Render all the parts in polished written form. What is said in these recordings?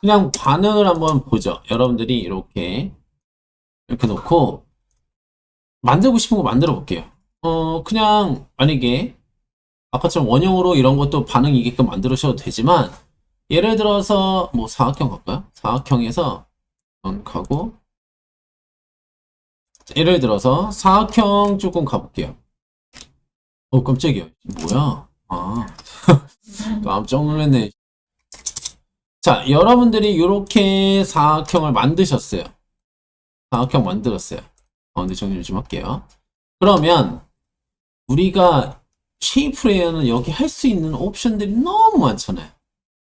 그냥 반응을 한번 보죠. 여러분들이 이렇게 놓고 만들고 싶은 거 만들어 볼게요. 그냥 만약에 아까처럼 원형으로 이런 것도 반응이게끔 만들으셔도 되지만 예를 들어서 뭐 사각형 갈까요? 사각형에서 가고 예를 들어서 사각형 조금 가볼게요. 깜짝이야. 뭐야? 아, 깜짝 놀랐네. 자, 여러분들이 이렇게 사각형을 만드셨어요. 사각형 만들었어요. 근데 정리 좀 할게요. 그러면 우리가 쉐이프 레이어는 여기 할 수 있는 옵션들이 너무 많잖아요.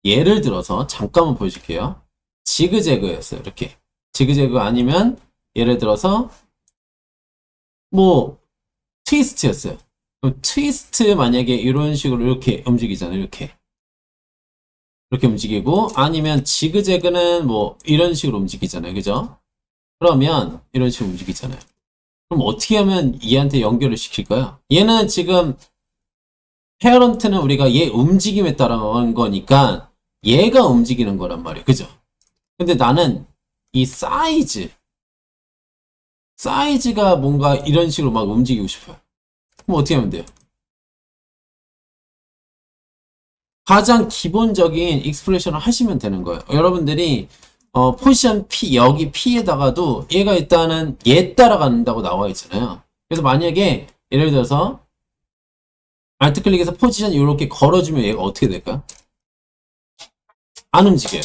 예를 들어서 잠깐만 보여줄게요. 지그재그였어요. 이렇게 지그재그 아니면 예를 들어서 뭐 트위스트였어요. 그럼 트위스트 만약에 이런 식으로 이렇게 움직이잖아요. 이렇게 움직이고 아니면 지그재그는 뭐 이런 식으로 움직이잖아요. 그죠? 그러면 이런 식으로 움직이잖아요. 그럼 어떻게 하면 얘한테 연결을 시킬까요? 얘는 지금 페어런트는 우리가 얘 움직임에 따라 간 거니까 얘가 움직이는 거란 말이에요. 그죠? 근데 나는 이 사이즈가 뭔가 이런 식으로 막 움직이고 싶어요. 그럼 어떻게 하면 돼요? 가장 기본적인 익스프레션을 하시면 되는 거예요. 여러분들이 포지션 P 여기 P에다가도 얘가 일단은 얘 따라간다고 나와 있잖아요. 그래서 만약에 예를 들어서 알트 클릭해서 포지션 이렇게 걸어주면 얘가 어떻게 될까요? 안 움직여요.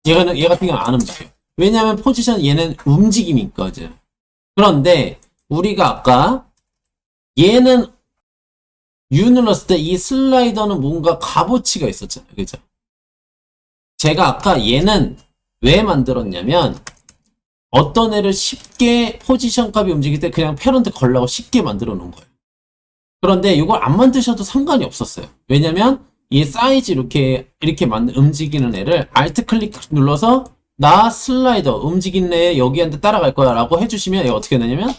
얘 같은 경우는 안 움직여요. 왜냐하면 포지션 얘는 움직임이니까. 그런데 우리가 아까 얘는 U 눌렀을 때 이 슬라이더는 뭔가 값어치가 있었잖아요. 그죠? 제가 아까 얘는 왜 만들었냐면 어떤 애를 쉽게 포지션 값이 움직일 때 그냥 패런트 걸라고 쉽게 만들어 놓은 거예요. 그런데 이걸 안 만드셔도 상관이 없었어요. 왜냐면 이 사이즈 이렇게 움직이는 애를 알트 클릭 눌러서 나 슬라이더 움직이는 애 여기한테 따라갈 거야 라고 해주시면 얘가 어떻게 되냐면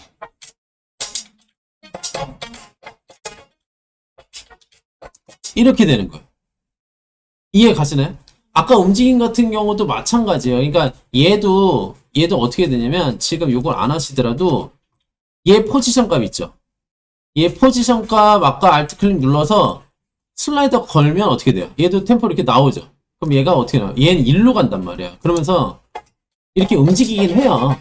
이렇게 되는 거예요. 이해 가시나요? 아까 움직임 같은 경우도 마찬가지예요. 그러니까 얘도 어떻게 되냐면 지금 이걸 안 하시더라도 얘 포지션 값 있죠. 얘 포지션 값 아까 알트 클릭 눌러서 슬라이더 걸면 어떻게 돼요? 얘도 템포 이렇게 나오죠. 그럼 얘가 어떻게 나와요? 얘는 일로 간단 말이야. 그러면서 이렇게 움직이긴 해요.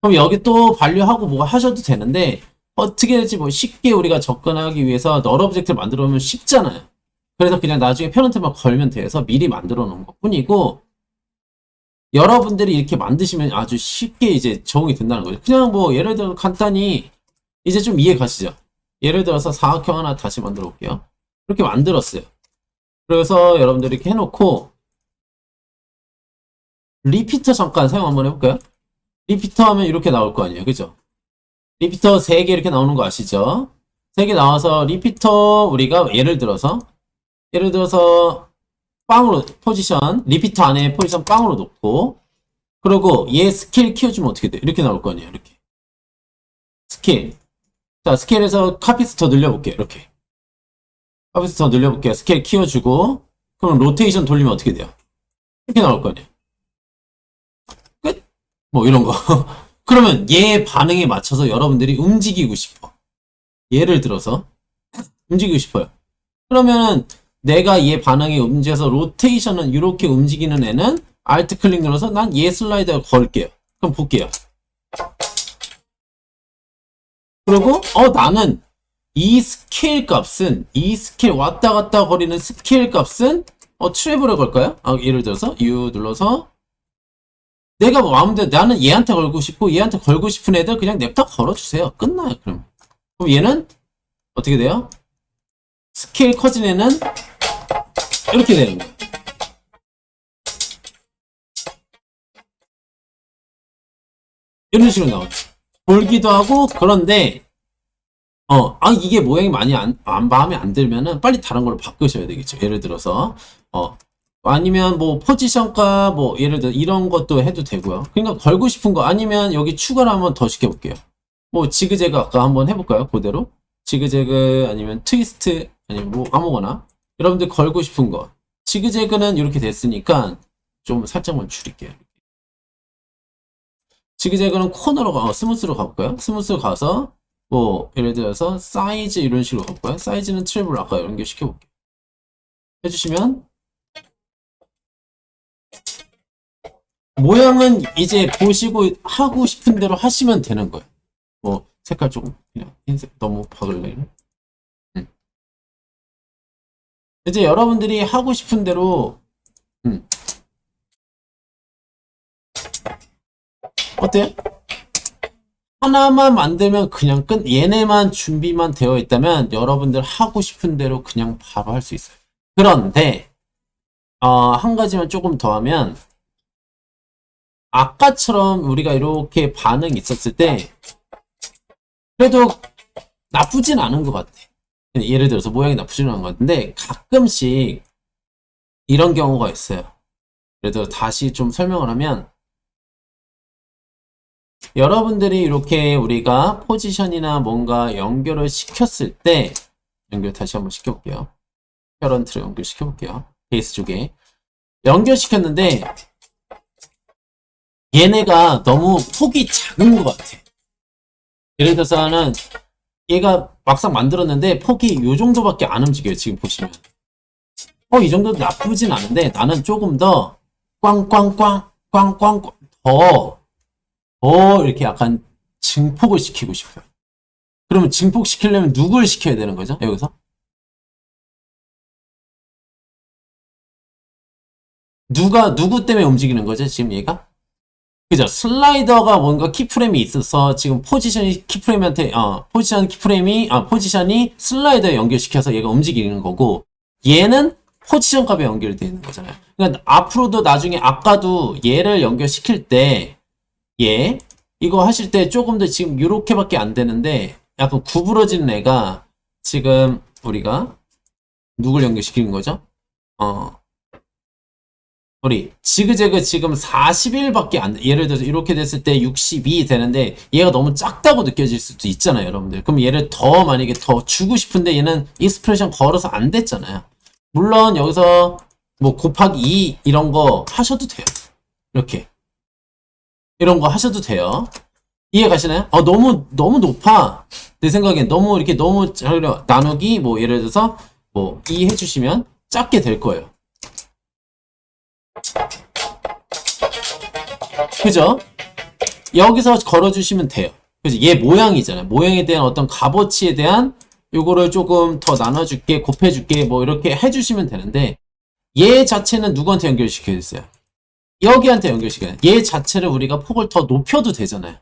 그럼 여기 또 반려하고 뭐 하셔도 되는데 어떻게 될지 뭐 쉽게 우리가 접근하기 위해서 널 오브젝트를 만들어 놓으면 쉽잖아요. 그래서 그냥 나중에 페런트만 걸면 돼서 미리 만들어 놓은 것 뿐이고 여러분들이 이렇게 만드시면 아주 쉽게 이제 적응이 된다는 거죠. 그냥 뭐 예를 들어 간단히 이제 좀 이해 가시죠? 예를 들어서 사각형 하나 다시 만들어 볼게요. 이렇게 만들었어요. 그래서 여러분들이 이렇게 해놓고 리피터 잠깐 사용 한번 해볼까요? 리피터 하면 이렇게 나올 거 아니에요. 그죠? 리피터 3개 이렇게 나오는 거 아시죠? 3개 나와서 리피터 우리가 예를 들어서 빵으로 포지션 리피터 안에 포지션 빵으로 놓고 그리고 얘 스케일 키워주면 어떻게 돼? 이렇게 나올 거 아니에요. 이렇게 스케일 자 스케일에서 카피스 더 늘려볼게요. 이렇게 카피스 더 늘려볼게요. 스케일 키워주고 그럼 로테이션 돌리면 어떻게 돼요? 이렇게 나올 거 아니에요. 끝? 뭐 이런 거 그러면 얘 반응에 맞춰서 여러분들이 움직이고 싶어. 예를 들어서 움직이고 싶어요. 그러면은 내가 얘 반응에 움직여서 로테이션은 이렇게 움직이는 애는 알트 클릭 눌러서 난 얘 슬라이더 걸게요. 그럼 볼게요. 그리고 나는 이 스케일 왔다 갔다 거리는 스케일 값은 트래블에 걸까요? 예를 들어서 U 눌러서 내가 뭐 마음대로 나는 얘한테 걸고 싶고 얘한테 걸고 싶은 애들 그냥 냅다 걸어주세요. 끝나요. 그럼 얘는 어떻게 돼요? 스케일 커진 애는 이렇게 되는 거예요. 이런 식으로 나오죠. 볼기도 하고 그런데 이게 모양이 많이 마음에 안 들면은 빨리 다른 걸로 바꾸셔야 되겠죠. 예를 들어서 아니면 뭐 포지션과 뭐 예를 들어 이런 것도 해도 되고요. 그러니까 걸고 싶은 거 아니면 여기 추가를 한번 더 시켜볼게요. 뭐 지그재그 아까 한번 해볼까요? 그대로 지그재그 아니면 트위스트 아니면 뭐 아무거나 여러분들 걸고 싶은 거 지그재그는 이렇게 됐으니까 좀 살짝만 줄일게요. 지그재그는 코너로 스무스로 가볼까요? 스무스로 가서 뭐 예를 들어서 사이즈 이런 식으로 가볼까요? 사이즈는 트래블 아까 연결시켜 볼게요. 해주시면 모양은 이제 보시고 하고 싶은 대로 하시면 되는 거예요. 뭐 색깔 조금 그냥 흰색 너무 박을래. 이제 여러분들이 하고 싶은 대로 어때요? 하나만 만들면 그냥 끝. 얘네만 준비만 되어 있다면 여러분들 하고 싶은 대로 그냥 바로 할 수 있어요. 그런데 한 가지만 조금 더 하면 아까처럼 우리가 이렇게 반응이 있었을 때 그래도 나쁘진 않은 것 같아. 예를 들어서 모양이 나쁘진 않은 것 같은데 가끔씩 이런 경우가 있어요. 그래도 다시 좀 설명을 하면 여러분들이 이렇게 우리가 포지션이나 뭔가 연결을 시켰을 때 연결 다시 한번 시켜볼게요. 커런트를 연결시켜볼게요. 베이스 쪽에 연결시켰는데 얘네가 너무 폭이 작은 것 같아. 예를 들어서는 얘가 막상 만들었는데 폭이 이 정도밖에 안 움직여요. 지금 보시면 이 정도 나쁘진 않은데 나는 조금 더 꽝꽝꽝 꽝꽝 더 이렇게 약간 증폭을 시키고 싶어요. 그러면 증폭시키려면 누굴 시켜야 되는 거죠? 여기서? 누구 때문에 움직이는 거죠? 지금 얘가? 그죠? 슬라이더가 뭔가 키프레임이 있어서 지금 포지션이 키프레임한테, 포지션이 슬라이더에 연결시켜서 얘가 움직이는 거고, 얘는 포지션 값에 연결되어 있는 거잖아요. 그러니까 앞으로도 나중에 아까도 얘를 연결시킬 때, 이거 하실 때 조금 더 지금 이렇게밖에 안 되는데 약간 구부러지는 애가 지금 우리가 누굴 연결시키는 거죠? 우리 지그재그 지금 41밖에 안 돼. 예를 들어서 이렇게 됐을 때 62 되는데 얘가 너무 작다고 느껴질 수도 있잖아요, 여러분들. 그럼 얘를 더 만약에 더 주고 싶은데 얘는 익스프레션 걸어서 안 됐잖아요. 물론 여기서 뭐 곱하기 2 이런 거 하셔도 돼요. 이렇게. 이런 거 하셔도 돼요. 이해 가시나요? 너무 높아. 내 생각엔 너무 이렇게 너무 나누기 뭐 예를 들어서 뭐 2 해주시면 작게 될 거예요. 그죠? 여기서 걸어주시면 돼요. 그죠? 얘 모양이잖아요. 모양에 대한 어떤 값어치에 대한 요거를 조금 더 나눠줄게, 곱해줄게, 뭐 이렇게 해주시면 되는데 얘 자체는 누구한테 연결시켜야 됐어요? 여기한테 연결시켜요. 얘 자체를 우리가 폭을 더 높여도 되잖아요.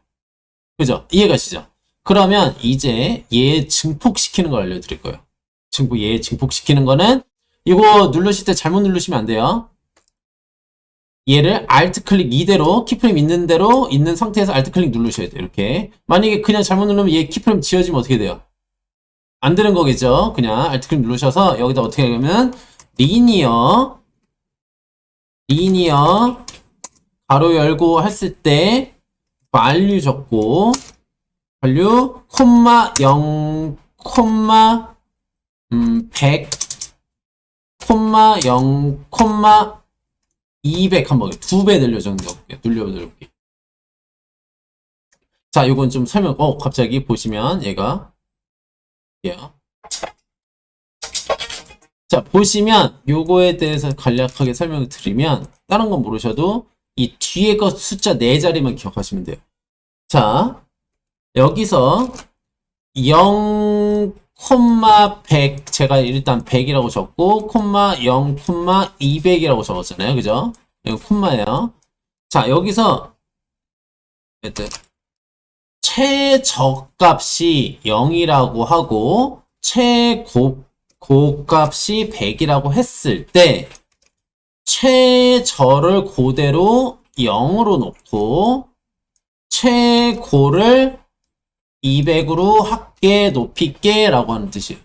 그죠? 이해가시죠? 그러면 이제 얘 증폭시키는 걸 알려드릴 거예요. 얘 증폭시키는 거는 이거 누르실 때 잘못 누르시면 안 돼요. 얘를 Alt 클릭 이대로 키프레임 있는 대로 있는 상태에서 Alt 클릭 누르셔야 돼요. 이렇게. 만약에 그냥 잘못 누르면 얘 키프레임 지워지면 어떻게 돼요? 안 되는 거겠죠? 그냥 Alt 클릭 누르셔서 여기다 어떻게 하냐면 리니어 가로 열고 했을 때 value 적고 value 콤마 0 콤마 100 콤마 0 콤마 200 한번 2배 늘려볼게요. 자, 요건 좀 설명, 갑자기 보시면 얘가 자, 보시면 요거에 대해서 간략하게 설명을 드리면 다른 건 모르셔도 이 뒤에 거 숫자 4자리만 기억하시면 돼요. 자, 여기서 0, 100 제가 일단 100이라고 적고 0, 200이라고 적었잖아요. 그죠? 이거 콤마예요. 자, 여기서 최저값이 0이라고 하고 최고값이 100이라고 했을 때 최저를 그대로 0으로 놓고 최고를 200으로 할게 높일게 라고 하는 뜻이에요.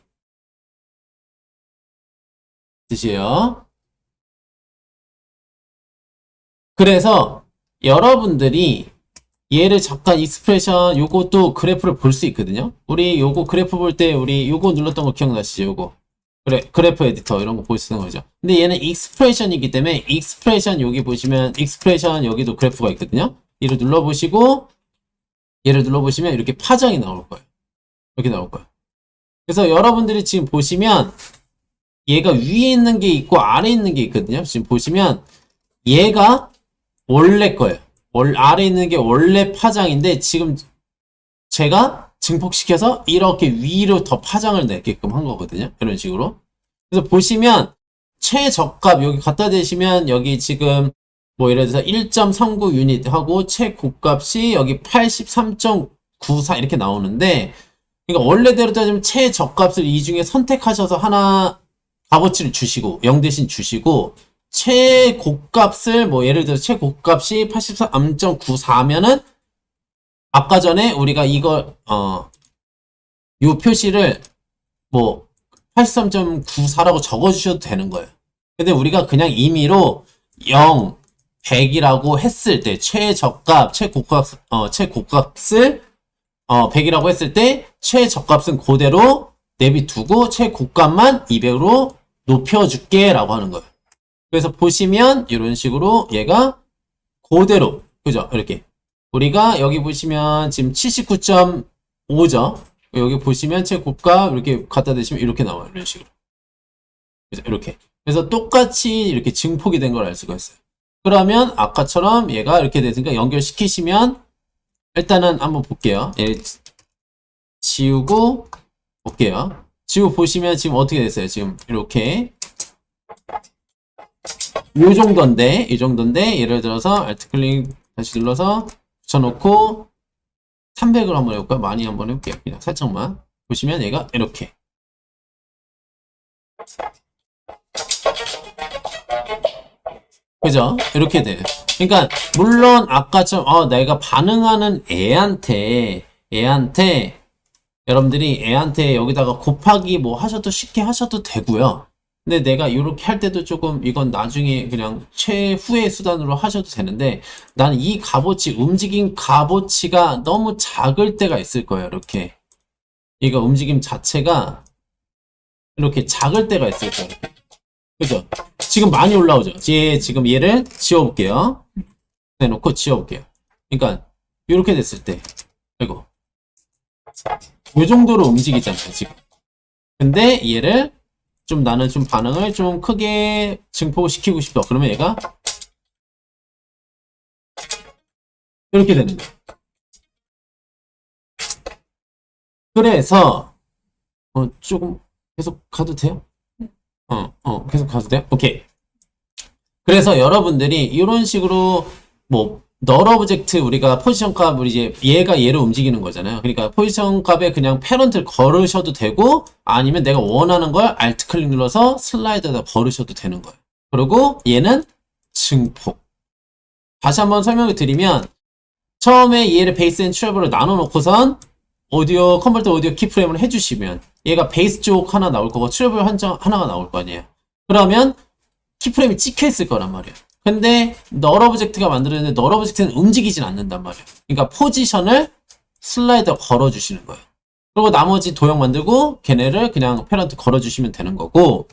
그래서 여러분들이 얘를 잠깐 익스프레션 요것도 그래프를 볼 수 있거든요. 우리 요거 그래프 볼 때 우리 요거 눌렀던 거 기억나시죠? 요거 그래프 에디터 이런 거 보시는 거죠. 근데 얘는 익스프레션이기 때문에 익스프레션 여기 보시면 익스프레션 여기도 그래프가 있거든요. 얘를 눌러보시고 얘를 눌러보시면 이렇게 파장이 나올 거예요. 이렇게 나올 거예요. 그래서 여러분들이 지금 보시면 얘가 위에 있는 게 있고 아래에 있는 게 있거든요. 지금 보시면 얘가 원래 거예요. 아래에 있는 게 원래 파장인데 지금 제가 증폭시켜서 이렇게 위로 더 파장을 내게끔 한 거거든요. 이런 식으로. 그래서 보시면 최저값 여기 갖다 대시면 여기 지금 뭐 예를 들어서 1.39 유닛 하고 최고값이 여기 83.94 이렇게 나오는데 그러니까 원래대로 따지면 최저값을 이 중에 선택하셔서 하나 값어치를 주시고 0 대신 주시고 최고값을 뭐 예를 들어서 최고값이 83.94면은 아까 전에 우리가 이걸 요 표시를 뭐 83.94라고 적어주셔도 되는 거예요. 근데 우리가 그냥 임의로 0, 100이라고 했을 때 최저값, 최고값을 100이라고 했을 때 최저값은 그대로 내비두고 최고값만 200으로 높여줄게 라고 하는 거예요. 그래서 보시면 이런 식으로 얘가 그대로 그죠? 이렇게 우리가 여기 보시면 지금 79.5죠. 여기 보시면 최고값 이렇게 갖다 대시면 이렇게 나와요. 이런 식으로. 그죠? 이렇게. 그래서 똑같이 이렇게 증폭이 된 걸 알 수가 있어요. 그러면 아까처럼 얘가 이렇게 됐으니까 연결시키시면 일단은 한번 볼게요. 얘 지우고 볼게요. 지우고 보시면 지금 어떻게 됐어요? 지금 이렇게 이 정도인데 예를 들어서 Alt 클릭 다시 눌러서 붙여놓고 300을 한번 해볼까요? 많이 한번 해볼게요. 그냥 살짝만 보시면 얘가 이렇게 그죠? 이렇게 돼요. 그러니까 물론 아까처럼 내가 반응하는 애한테 여러분들이 애한테 여기다가 곱하기 뭐 하셔도 쉽게 하셔도 되고요. 근데 내가 이렇게 할 때도 조금 이건 나중에 그냥 최후의 수단으로 하셔도 되는데 나는 이 값어치 움직임 값어치가 너무 작을 때가 있을 거예요. 이렇게 이거 움직임 자체가 이렇게 작을 때가 있을 거예요. 이렇게. 그죠? 지금 많이 올라오죠. 지금 얘를 지워볼게요. 해놓고 지워볼게요. 그러니까 이렇게 됐을 때 이거 이 정도로 움직이잖아요. 지금. 근데 얘를 좀 나는 좀 반응을 좀 크게 증폭시키고 싶어. 그러면 얘가 이렇게 되는 거예요. 그래서 조금 계속 가도 돼요? 계속 가도 돼요? 오케이. 그래서 여러분들이 이런 식으로 뭐 널 오브젝트 우리가 포지션 값 우리 이제 얘가 얘를 움직이는 거잖아요. 그러니까 포지션 값에 그냥 패런트를 걸으셔도 되고 아니면 내가 원하는 걸 Alt 클릭 눌러서 슬라이드에다 걸으셔도 되는 거예요. 그리고 얘는 증폭. 다시 한번 설명을 드리면 처음에 얘를 베이스 앤 트래블을 나눠 놓고선 오디오 컨버터 오디오 키프레임을 해주시면 얘가 베이스 쪽 하나 나올 거고 트래블 하나가 나올 거 아니에요. 그러면 키프레임이 찍혀 있을 거란 말이에요. 근데 널 오브젝트가 만들어졌는데 널 오브젝트는 움직이진 않는단 말이에요. 그러니까 포지션을 슬라이더 걸어주시는 거예요. 그리고 나머지 도형 만들고 걔네를 그냥 패런트 걸어주시면 되는 거고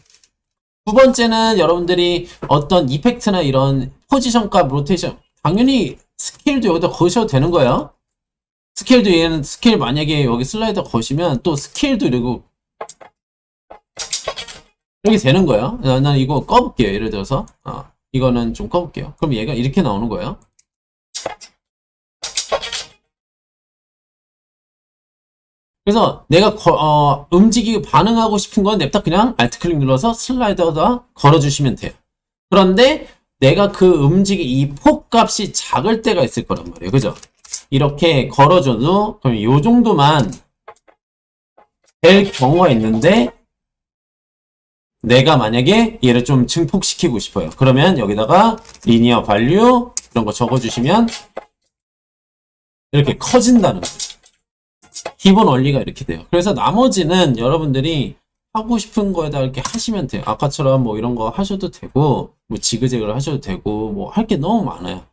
두 번째는 여러분들이 어떤 이펙트나 이런 포지션 값 로테이션 당연히 스케일도 여기다 거셔도 되는 거예요. 스케일도 얘는 스케일 만약에 여기 슬라이더 거시면 또 스케일도 이러고 이렇게 되는 거예요. 나는 이거 꺼볼게요. 예를 들어서 이거는 좀 꺼볼게요. 그럼 얘가 이렇게 나오는 거예요. 그래서 내가 움직이고 반응하고 싶은 건 냅다 그냥 Alt 클릭 눌러서 슬라이더에다 걸어주시면 돼요. 그런데 내가 그 이 폭값이 작을 때가 있을 거란 말이에요. 그죠? 이렇게 걸어줘도 그럼 요 정도만 될 경우가 있는데 내가 만약에 얘를 좀 증폭시키고 싶어요. 그러면 여기다가 리니어 발류 이런 거 적어주시면 이렇게 커진다는 거예요. 기본 원리가 이렇게 돼요. 그래서 나머지는 여러분들이 하고 싶은 거에다 이렇게 하시면 돼요. 아까처럼 뭐 이런 거 하셔도 되고 뭐 지그재그를 하셔도 되고 뭐 할 게 너무 많아요.